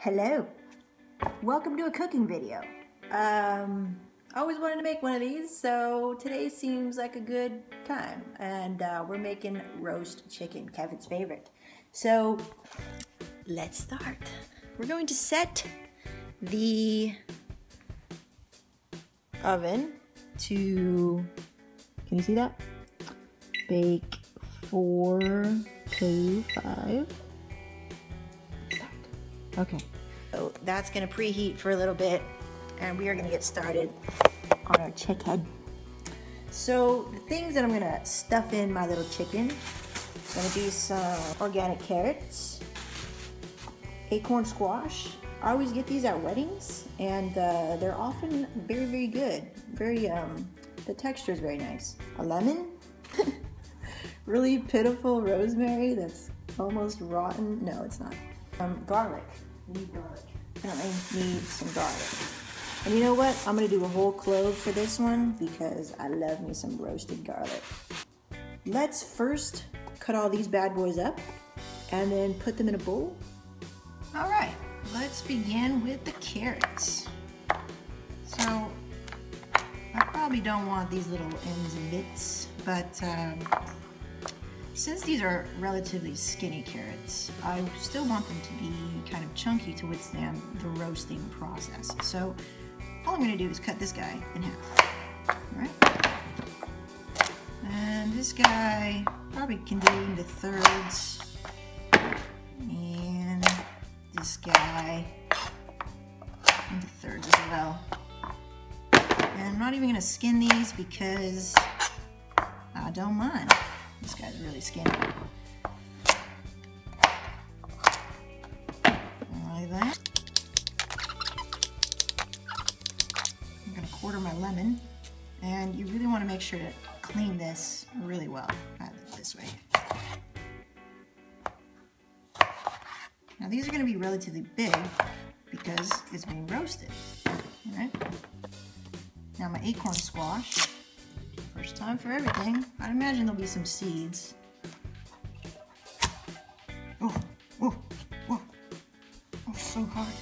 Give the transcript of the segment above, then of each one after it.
Hello, welcome to a cooking video. I always wanted to make one of these, so today seems like a good time. And we're making roast chicken, Kevin's favorite. So let's start. We're going to set the oven to, can you see that? Bake 4 to 5. Okay, so that's gonna preheat for a little bit and we are gonna get started on our chicken. So the things that I'm gonna stuff in my little chicken, it's gonna be some organic carrots, acorn squash. I always get these at weddings and they're often very, very good. The texture is very nice. A lemon, really pitiful rosemary that's almost rotten. No, it's not. Garlic. We need garlic. Apparently need some garlic. And you know what? I'm gonna do a whole clove for this one because I love me some roasted garlic. Let's first cut all these bad boys up and then put them in a bowl. All right, let's begin with the carrots. So I probably don't want these little ends and bits, but since these are relatively skinny carrots, I still want them to be kind of chunky to withstand the roasting process. So all I'm gonna do is cut this guy in half, all right? And this guy probably can be into thirds. And this guy into thirds as well. And I'm not even gonna skin these because I don't mind. This guy's really skinny. Like that. I'm gonna quarter my lemon, and you really want to make sure to clean this really well. This way. Now these are gonna be relatively big because it's being roasted. All right. Now my acorn squash. First time for everything. I'd imagine there'll be some seeds. Oh, so hard.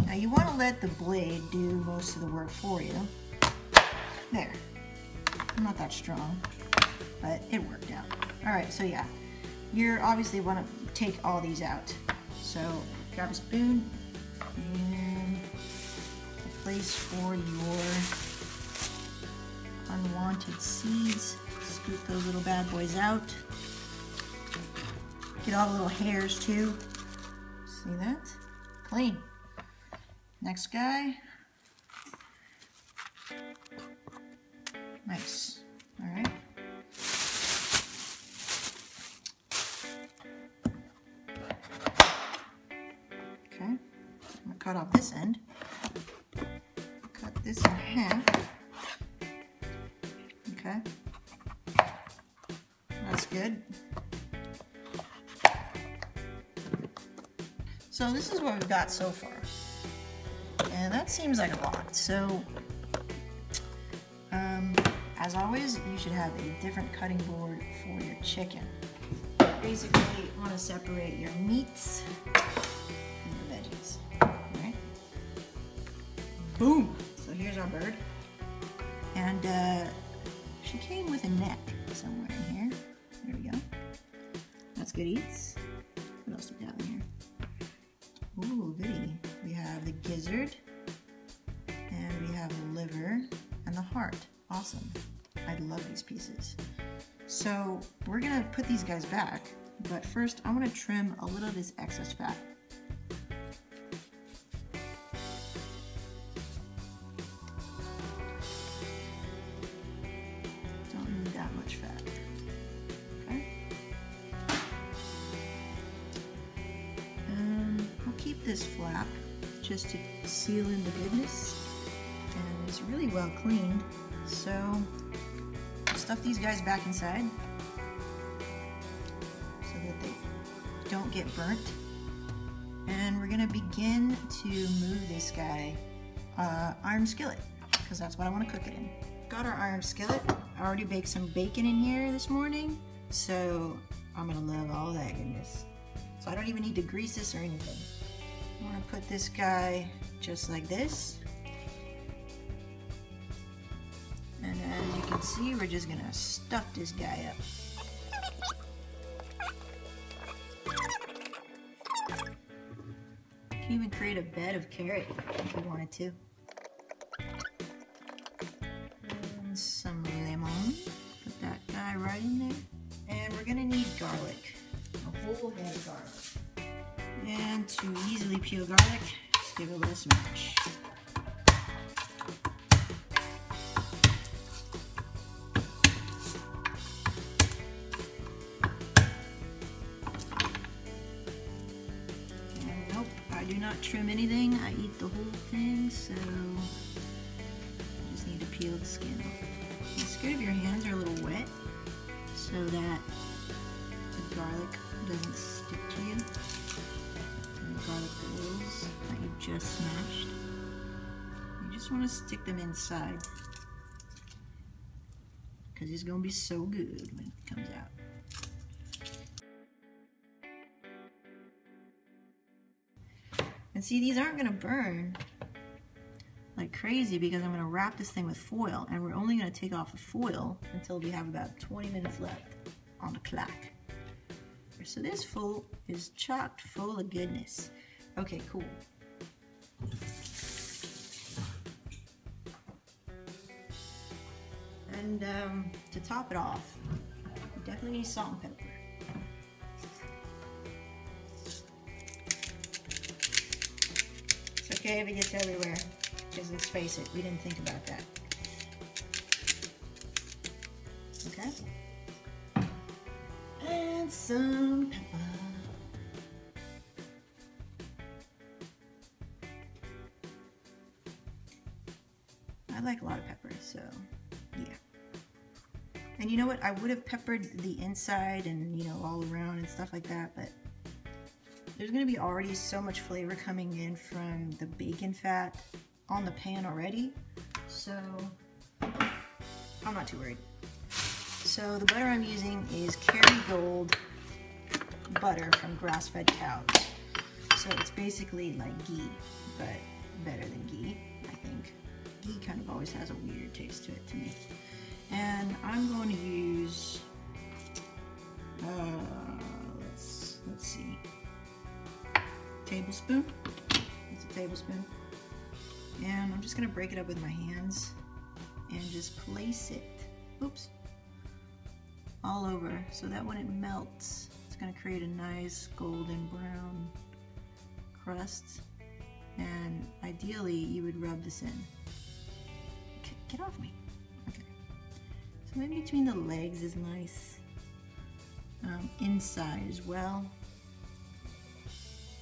Now you want to let the blade do most of the work for you. There. I'm not that strong, but it worked out. All right, so yeah, you obviously want to take all these out. So grab a spoon and a place for your unwanted seeds. Scoop those little bad boys out. Get all the little hairs too. See that? Clean. Next guy. Nice. All right. Okay. I'm gonna cut off this end. Cut this in half. Okay, that's good. So this is what we've got so far. And that seems like a lot. So, as always, you should have a different cutting board for your chicken. Basically, you want to separate your meats from your veggies. Alright? Boom! So here's our bird. And, she came with a neck somewhere in here. There we go. That's good eats. What else do we have in here? Ooh, goody. We have the gizzard, and we have the liver, and the heart. Awesome. I love these pieces. So we're gonna put these guys back, but first I'm gonna trim a little of this excess fat. This flap just to seal in the goodness, and it's really well cleaned. So stuff these guys back inside so that they don't get burnt, and we're gonna begin to move this guy iron skillet because that's what I want to cook it in. Got our iron skillet. I already baked some bacon in here this morning, so I'm gonna love all that goodness. So I don't even need to grease this or anything. I'm gonna put this guy just like this. And as you can see, we're just gonna stuff this guy up. You can even create a bed of carrot if you wanted to. And some lemon. Put that guy right in there. And we're gonna need garlic. A whole head of garlic. And to easily peel garlic, give it a little smash. And nope, I do not trim anything. I eat the whole thing, so I just need to peel the skin off. It's good if your hands are a little wet so that the garlic doesn't stick to you. And the garlic rolls that you just smashed. You just want to stick them inside because it's going to be so good when it comes out. And see, these aren't going to burn like crazy because I'm going to wrap this thing with foil, and we're only going to take off the foil until we have about 20 minutes left on the clock. So this full is chocked full of goodness. Okay, cool. And to top it off, you definitely need salt and pepper. It's okay if it gets everywhere, because let's face it, we didn't think about that. Okay? And some pepper. I like a lot of pepper, so yeah. And you know what? I would have peppered the inside and, you know, all around and stuff like that, but there's going to be already so much flavor coming in from the bacon fat on the pan already, so I'm not too worried. So the butter I'm using is Kerrygold butter from grass-fed cows. So it's basically like ghee, but better than ghee, I think. Ghee kind of always has a weird taste to it to me. And I'm going to use, let's see, tablespoon. It's a tablespoon. And I'm just going to break it up with my hands and just place it, oops, all over, so that when it melts, it's going to create a nice golden brown crust. And ideally, you would rub this in. Get off me. Okay. So in between the legs is nice. Inside as well.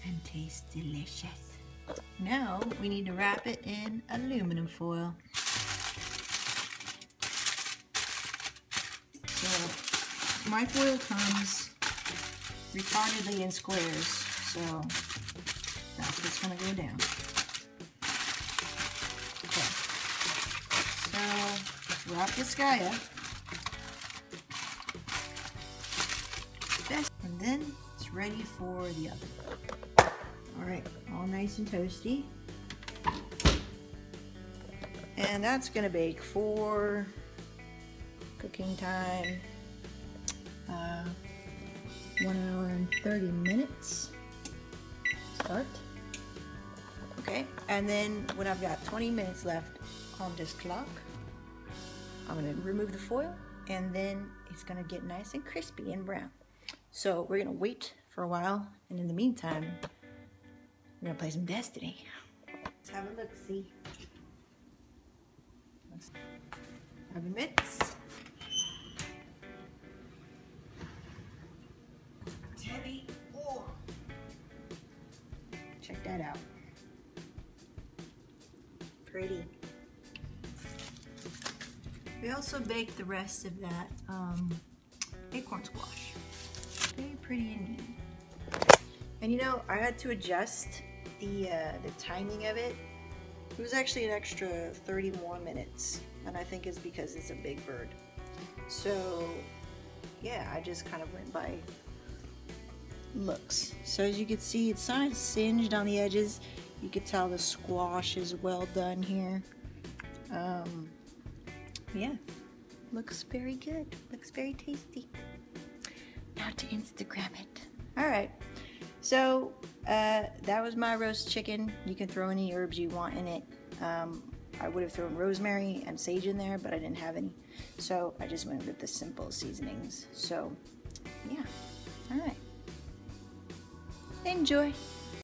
And tastes delicious. Now we need to wrap it in aluminum foil. So my foil comes retardedly in squares, so that's what's going to go down. Okay, so let's wrap this guy up. And then it's ready for the oven. Alright, all nice and toasty. And that's going to bake for cooking time 1 hour and 30 minutes. Start. Okay, and then when I've got 20 minutes left on this clock, I'm going to remove the foil, and then it's going to get nice and crispy and brown. So we're going to wait for a while, and in the meantime, we're going to play some Destiny. Let's have a look-see. Have a mix. It's heavy. Oh. Check that out. Pretty. We also baked the rest of that acorn squash. Very pretty indeed. And you know, I had to adjust the timing of it. It was actually an extra 30 more minutes, and I think it's because it's a big bird. So yeah, I just kind of went by looks. So as you can see, it's kind of singed on the edges. You could tell the squash is well done here. Yeah, looks very good. Looks very tasty. Now to Instagram it. All right, so that was my roast chicken. You can throw any herbs you want in it. I would have thrown rosemary and sage in there, but I didn't have any. So I just went with the simple seasonings. So yeah, all right. Enjoy.